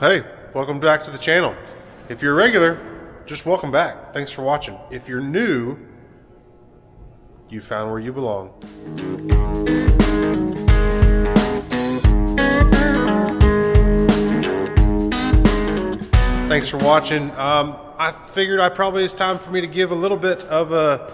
Hey, welcome back to the channel. If you're a regular, just welcome back. Thanks for watching. If you're new, you found where you belong. Thanks for watching. I figured it's time for me to give a little bit of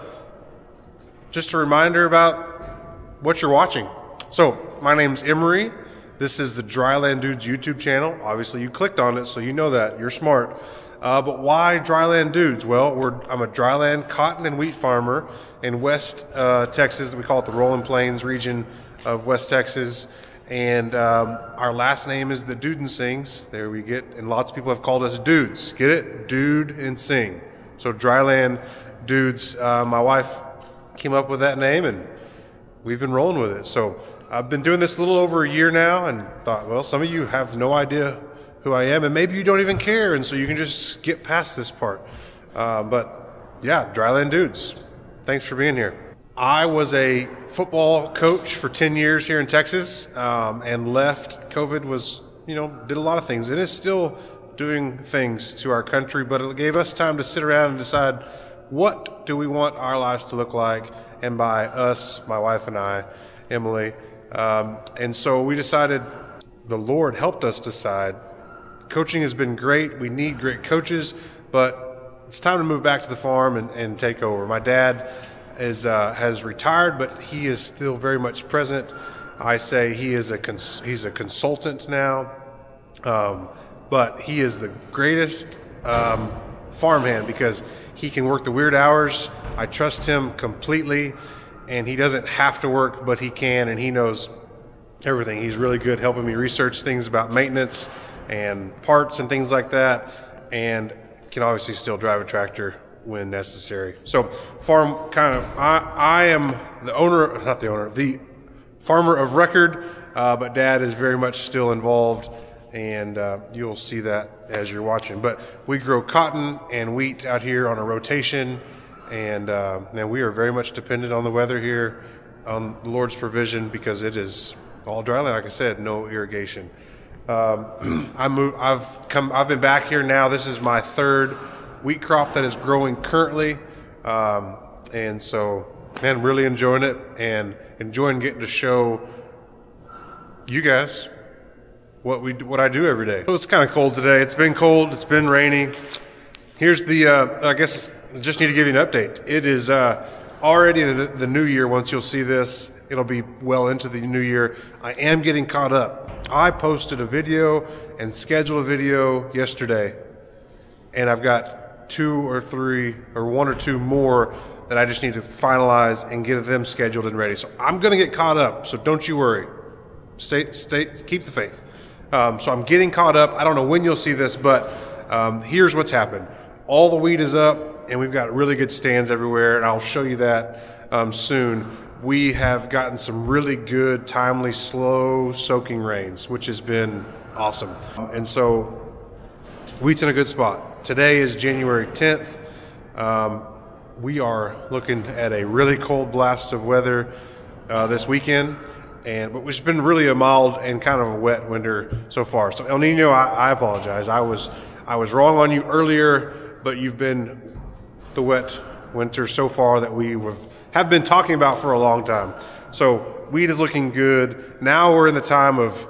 just a reminder about what you're watching. So, my name's Emery. This is the Dryland Dudes YouTube channel. Obviously, you clicked on it, so you know that. You're smart. But why Dryland Dudes? Well, I'm a dryland cotton and wheat farmer in West Texas. We call it the Rolling Plains region of West Texas. And our last name is the Dudensings. There we get, and lots of people have called us Dudes. Get it? Dude and Sing. So Dryland Dudes. My wife came up with that name, and we've been rolling with it. So I've been doing this a little over a year now, and thought, well, some of you have no idea who I am, and maybe you don't even care, and so you can just get past this part. But yeah, Dryland Dudes. Thanks for being here. I was a football coach for 10 years here in Texas, and left. COVID was, did a lot of things. It is still doing things to our country, but it gave us time to sit around and decide, what do we want our lives to look like? And by us, my wife and I, Emily. And so we decided, the Lord helped us decide, coaching has been great. We need great coaches, but it's time to move back to the farm and take over. My dad has retired, but he is still very much present. I say he's a consultant now, but he is the greatest farmhand because he can work the weird hours. I trust him completely, and he doesn't have to work, but he can, and he knows everything. He's really good helping me research things about maintenance and parts and things like that, and can obviously still drive a tractor when necessary. So farm I am the farmer of record, but Dad is very much still involved, and you'll see that as you're watching. But we grow cotton and wheat out here on a rotation, and now we are very much dependent on the weather here, on the Lord's provision, because it is all dryland, like I said, no irrigation. I've been back here now. This is my third wheat crop that is growing currently, and so, man, really enjoying it and enjoying getting to show you guys what I do every day. So it's kind of cold today. It's been cold. It's been rainy. Here's the I guess I just need to give you an update. It is already the new year. Once you'll see this, it'll be well into the new year. I am getting caught up. I posted a video and scheduled a video yesterday, and I've got 2 or 3 or 1 or 2 more that I just need to finalize and get them scheduled and ready. So I'm going to get caught up, so don't you worry. Keep the faith. So I'm getting caught up. I don't know when you'll see this, but here's what's happened. All the wheat is up, and we've got really good stands everywhere, and I'll show you that soon. We have gotten some really good, timely, slow soaking rains, which has been awesome. And so wheat's in a good spot. Today is January 10th. We are looking at a really cold blast of weather this weekend, but it's been really a mild and kind of a wet winter so far. So El Nino, I apologize. I was wrong on you earlier, but you've been the wet winter so far that we have been talking about for a long time. So wheat is looking good. Now we're in the time of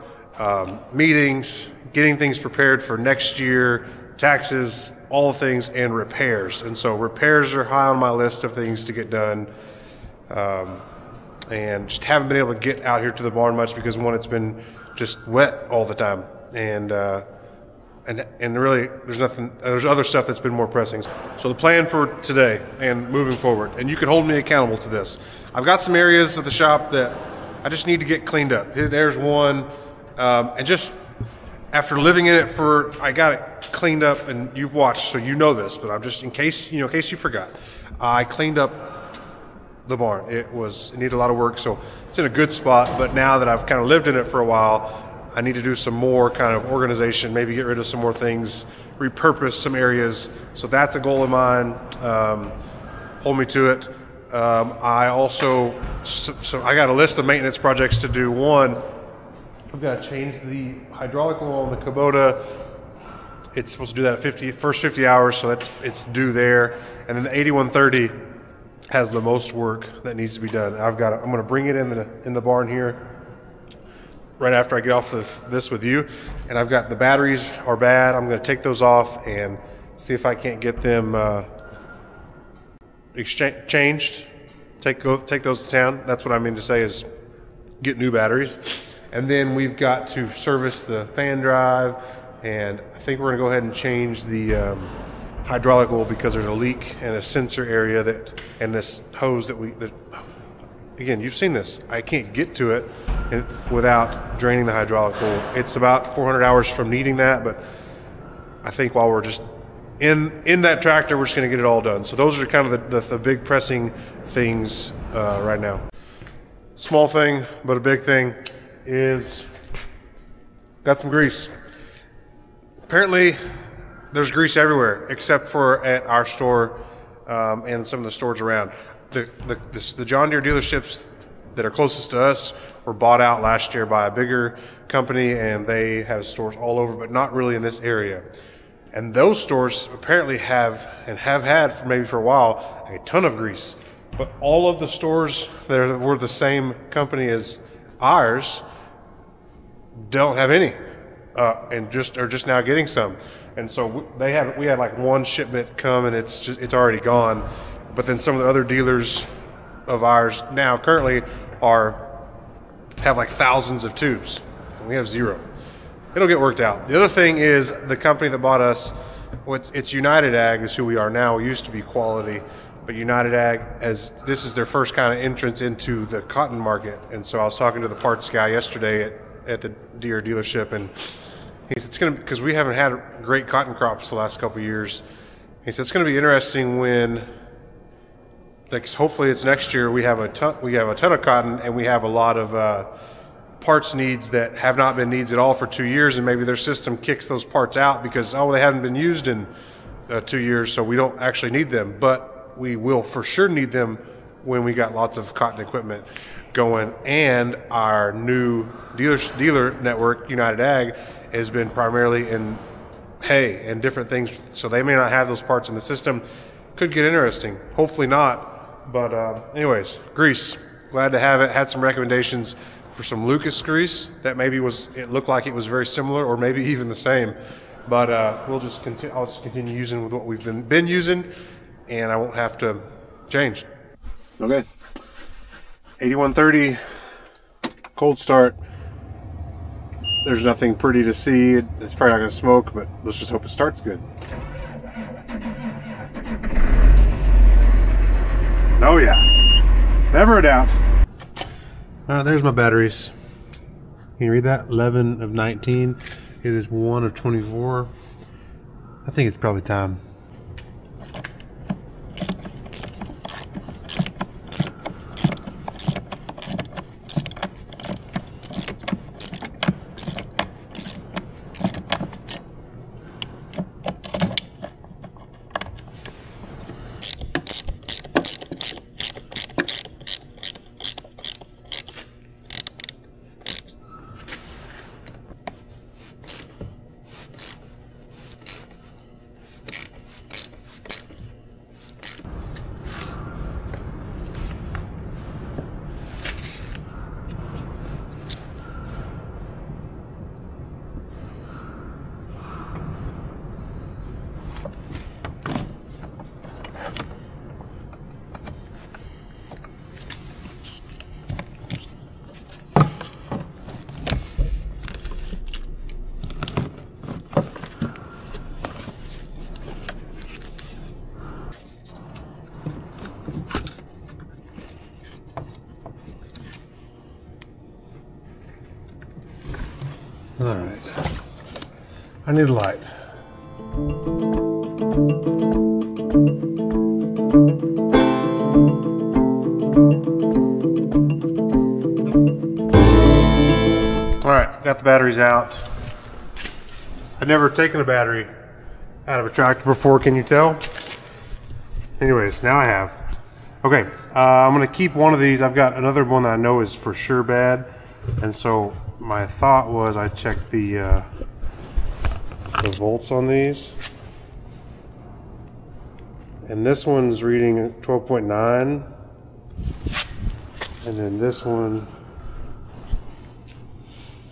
meetings, getting things prepared for next year, taxes, all things, and repairs. And so repairs are high on my list of things to get done. And just haven't been able to get out here to the barn much because, one, it's been just wet all the time. And really, there's other stuff that's been more pressing. So the plan for today and moving forward, and you can hold me accountable to this. I've got some areas at the shop that I just need to get cleaned up. There's one, and just after living in it I got it cleaned up, and you've watched, so you know this, but I'm just, in case you forgot, I cleaned up the barn. It needed a lot of work, so it's in a good spot, but now that I've kind of lived in it for a while, I need to do some more kind of organization, maybe get rid of some more things, repurpose some areas. So that's a goal of mine. Hold me to it. I also, so I got a list of maintenance projects to do. One, I've got to change the hydraulic oil on the Kubota it's supposed to do that first 50 hours, so it's due there. And then the 8130 has the most work that needs to be done. I'm going to bring it in the barn here right after I get off of this with you. And I've got the batteries are bad. I'm going to take those off and see if I can't get them changed. Take those to town. That's what I mean to say is get new batteries. And then we've got to service the fan drive, and I think we're going to go ahead and change the hydraulic oil because there's a leak in a sensor area and this hose that again, you've seen this. I can't get to it without draining the hydraulic oil. It's about 400 hours from needing that, but I think while we're just in that tractor, we're just going to get it all done. So those are kind of the big pressing things right now. Small thing, but a big thing is got some grease. Apparently, there's grease everywhere except for at our store and some of the stores around. The John Deere dealerships that are closest to us were bought out last year by a bigger company, and they have stores all over, but not really in this area. And those stores apparently have had for a while a ton of grease. But all of the stores that were the same company as ours don't have any, and are just now getting some. And so we had like one shipment come, and it's already gone. But then some of the other dealers of ours now currently have like thousands of tubes, and we have zero. It'll get worked out. The other thing is the company that bought us, it's United Ag is who we are now. We used to be Quality, but United Ag, as this is their first kind of entrance into the cotton market. And so I was talking to the parts guy yesterday at the Deere dealership, and he said it's going to, because we haven't had great cotton crops the last couple of years. He said it's going to be interesting when, like, hopefully it's next year. We have a ton of cotton, and we have a lot of parts needs that have not been needs at all for 2 years, and maybe their system kicks those parts out because they haven't been used in 2 years, so we don't actually need them. But we will for sure need them when we got lots of cotton equipment going, and our new dealer network, United Ag, has been primarily in hay and different things, so they may not have those parts in the system. Could get interesting. Hopefully not. But anyways, grease. Glad to have it. Had some recommendations for some Lucas grease that maybe it looked like it was very similar, or maybe even the same. But I'll just continue using with what we've been using, and I won't have to change. Okay. 8130 cold start. There's nothing pretty to see. It's probably not going to smoke, but let's just hope it starts good. Oh yeah, never a doubt. All right, there's my batteries. Can you read that? 11 of 19. It is 1 of 24. I think it's probably time. All right, I need a light. All right, got the batteries out. I've never taken a battery out of a tractor before, can you tell? Anyways, now I have. Okay, I'm gonna keep one of these. I've got another one that I know is for sure bad, and so my thought was I check the the volts on these. And this one's reading 12.9. And then this one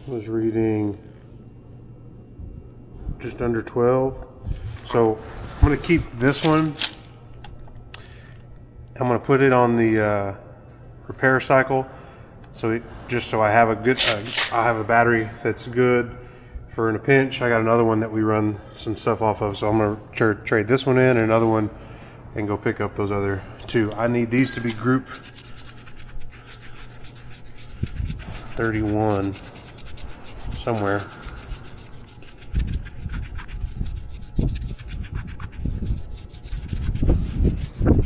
was reading just under 12. So I'm going to keep this one. I'm going to put it on the repair cycle. So just so I have a good, I have a battery that's good for in a pinch. I got another one that we run some stuff off of. So I'm going to trade this one in and another one and go pick up those other two. I need these to be group 31 somewhere.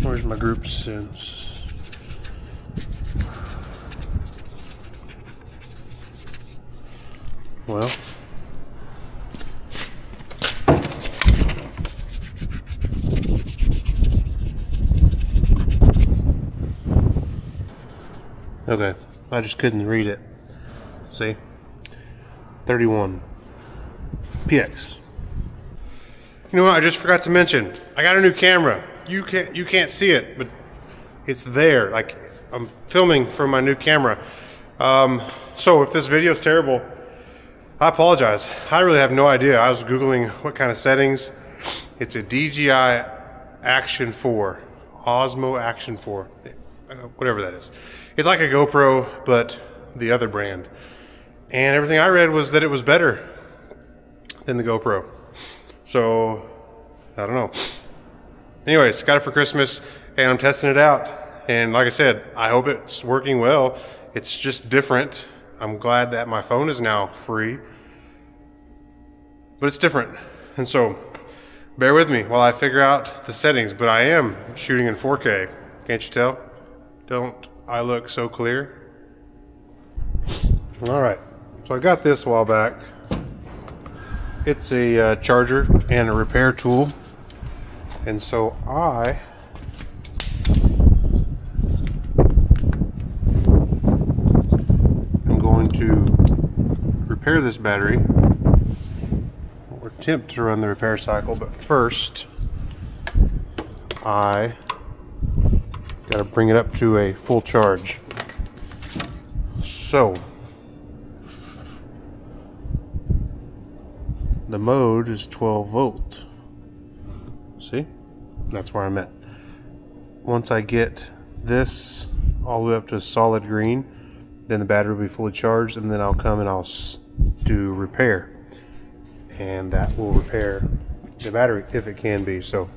Where's my group sense? Well, okay, I just couldn't read it. See? 31 PX. You know what? I just forgot to mention. I got a new camera. You can't see it, but it's there. Like, I'm filming from my new camera. So if this video is terrible, I apologize. I really have no idea. I was Googling what kind of settings. It's a DJI Action 4, Osmo Action 4, whatever that is. It's like a GoPro, but the other brand. And everything I read was that it was better than the GoPro. So, I don't know. Anyways, got it for Christmas, and I'm testing it out. And like I said, I hope it's working well. It's just different. I'm glad that my phone is now free. But it's different. And so, bear with me while I figure out the settings. But I am shooting in 4K. Can't you tell? Don't I look so clear? Alright, so I got this a while back. It's a charger and a repair tool. And so I am going to repair this battery, or attempt to run the repair cycle, but first I got to bring it up to a full charge. So the mode is 12 volt. See? That's where I'm at. Once I get this all the way up to solid green, then the battery will be fully charged, and then I'll come and I'll do repair. And that will repair the battery if it can be. So,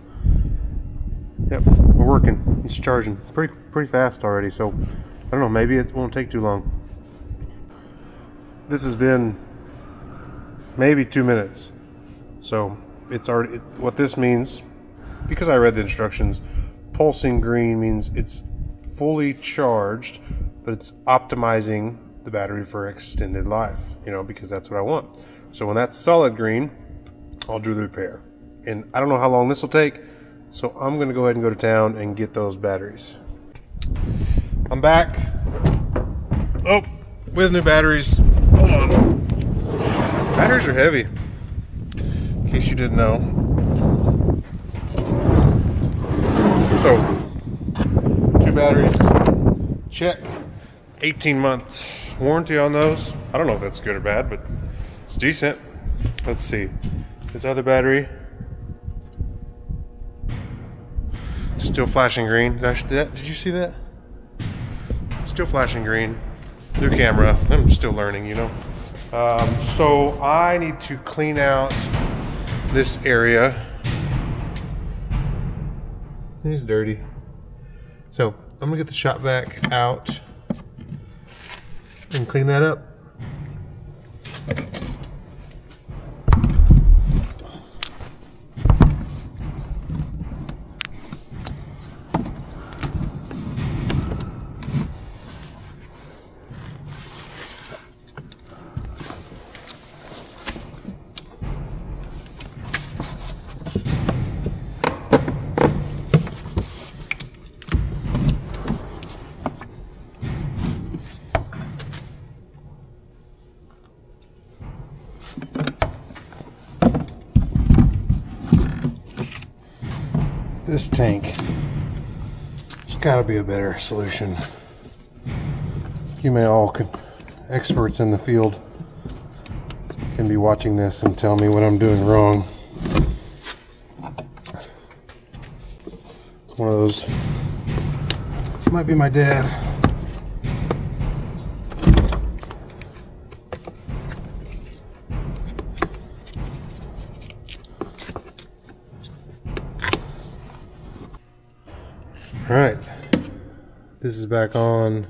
yep, we're working. It's charging pretty fast already. So, I don't know, maybe it won't take too long. This has been maybe 2 minutes. So, it's already, what this means, because I read the instructions, pulsing green means it's fully charged, but it's optimizing the battery for extended life, you know, because that's what I want. So when that's solid green, I'll do the repair. And I don't know how long this will take, so I'm gonna go ahead and go to town and get those batteries. I'm back. Oh, with new batteries. Hold on. Batteries are heavy, in case you didn't know. So, 2 batteries, check. 18 months warranty on those. I don't know if that's good or bad, but it's decent. Let's see. This other battery, still flashing green. Did you see that? Still flashing green. New camera. I'm still learning, you know. So I need to clean out this area. It's dirty. So I'm gonna get the shop vac out and clean that up. this tank. There's got to be a better solution. You may all, experts in the field, can be watching this and tell me what I'm doing wrong. One of those, might be my dad. All right, this is back on.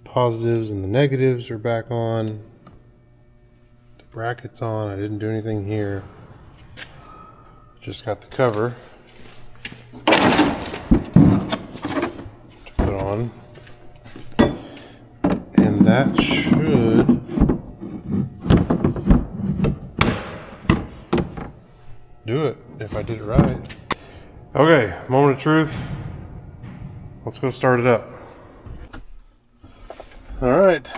Positives and the negatives are back on. The bracket's on. I didn't do anything here. Just got the cover to put on. And that should do it if I did it right. Okay, moment of truth. Let's go start it up. All right.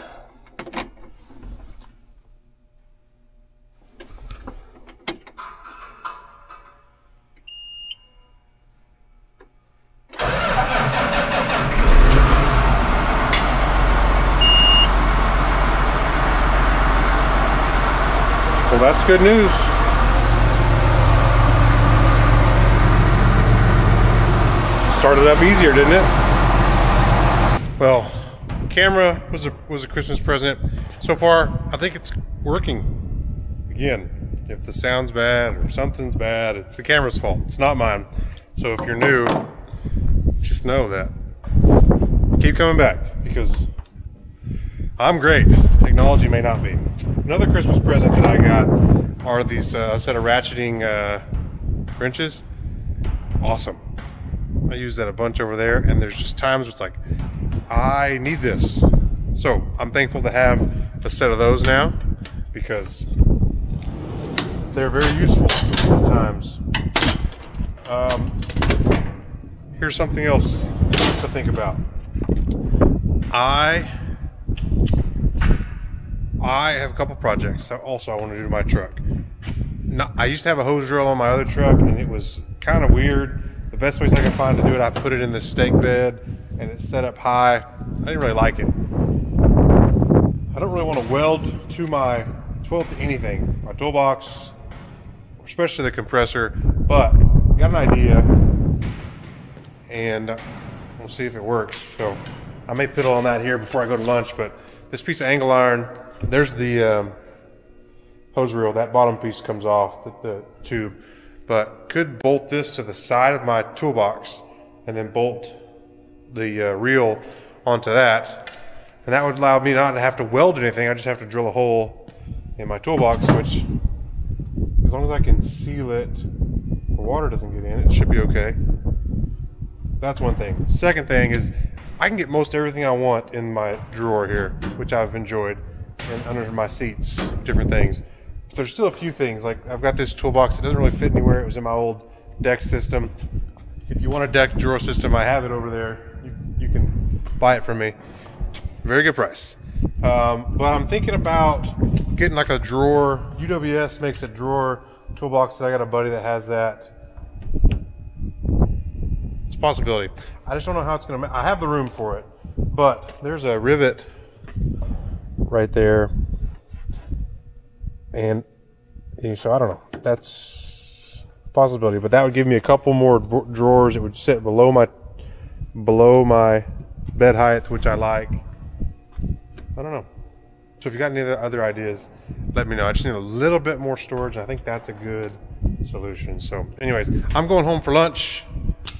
Well, that's good news. Started up easier, didn't it? Well, camera was a Christmas present. So far, I think it's working. Again, if the sound's bad or something's bad, it's the camera's fault. It's not mine. So if you're new, just know that. Keep coming back because I'm great. Technology may not be. Another Christmas present that I got are these set of ratcheting wrenches. Awesome. I use that a bunch over there, and there's just times where it's like, I need this. So I'm thankful to have a set of those now because they're very useful at times. Here's something else to think about. I have a couple projects also I want to do to my truck. I used to have a hose drill on my other truck, and it was kind of weird. The best ways I could find to do it, I put it in this stake bed and it's set up high. I didn't really like it. I don't really want to weld to anything, my toolbox, especially the compressor, but I got an idea and we'll see if it works. So I may piddle on that here before I go to lunch, but this piece of angle iron, there's the hose reel, that bottom piece comes off the tube, but could bolt this to the side of my toolbox and then bolt the reel onto that, and that would allow me not to have to weld anything. I just have to drill a hole in my toolbox, which as long as I can seal it where water doesn't get in, it should be okay. That's one thing. Second thing is I can get most everything I want in my drawer here, which I've enjoyed, and under my seats, different things. But there's still a few things, like I've got this toolbox that doesn't really fit anywhere. It was in my old deck system. If you want a deck drawer system, I have it over there. You can buy it from me. Very good price. But I'm thinking about getting like a drawer. UWS makes a drawer toolbox that I got a buddy that has that. It's a possibility. I just don't know how it's going to. I have the room for it, but there's a rivet right there, and so I don't know. That's a possibility, but that would give me a couple more drawers. It would sit below my bed height, which I like. I don't know. So if you got any other ideas, let me know. I just need a little bit more storage, and I think that's a good solution. So anyways, I'm going home for lunch,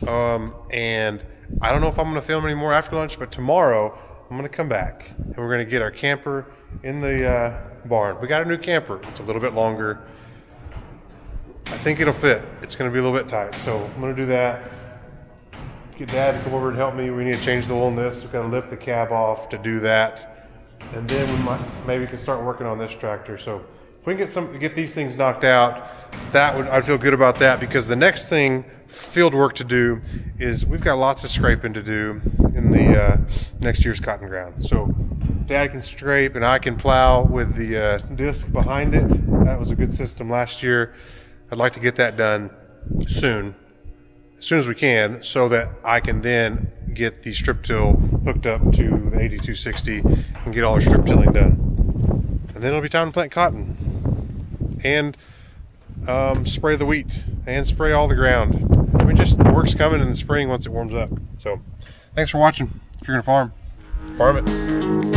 and I don't know if I'm going to film any more after lunch, but tomorrow I'm going to come back, and we're going to get our camper in the barn. We got a new camper. It's a little bit longer. I think it'll fit. It's going to be a little bit tight, so I'm going to do that. Get Dad to come over and help me. We need to change the oil in this. We've got to lift the cab off to do that, and then maybe we can start working on this tractor. So if we can get these things knocked out, I'd feel good about that, because the next thing, field work to do, is we've got lots of scraping to do in the next year's cotton ground. So Dad can scrape and I can plow with the disc behind it. That was a good system last year. I'd like to get that done soon, as soon as we can, so that I can then get the strip till hooked up to the 8260 and get all our strip tilling done. And then it'll be time to plant cotton and spray the wheat and spray all the ground. I mean, just work's coming in the spring once it warms up. So thanks for watching. If you're gonna farm it.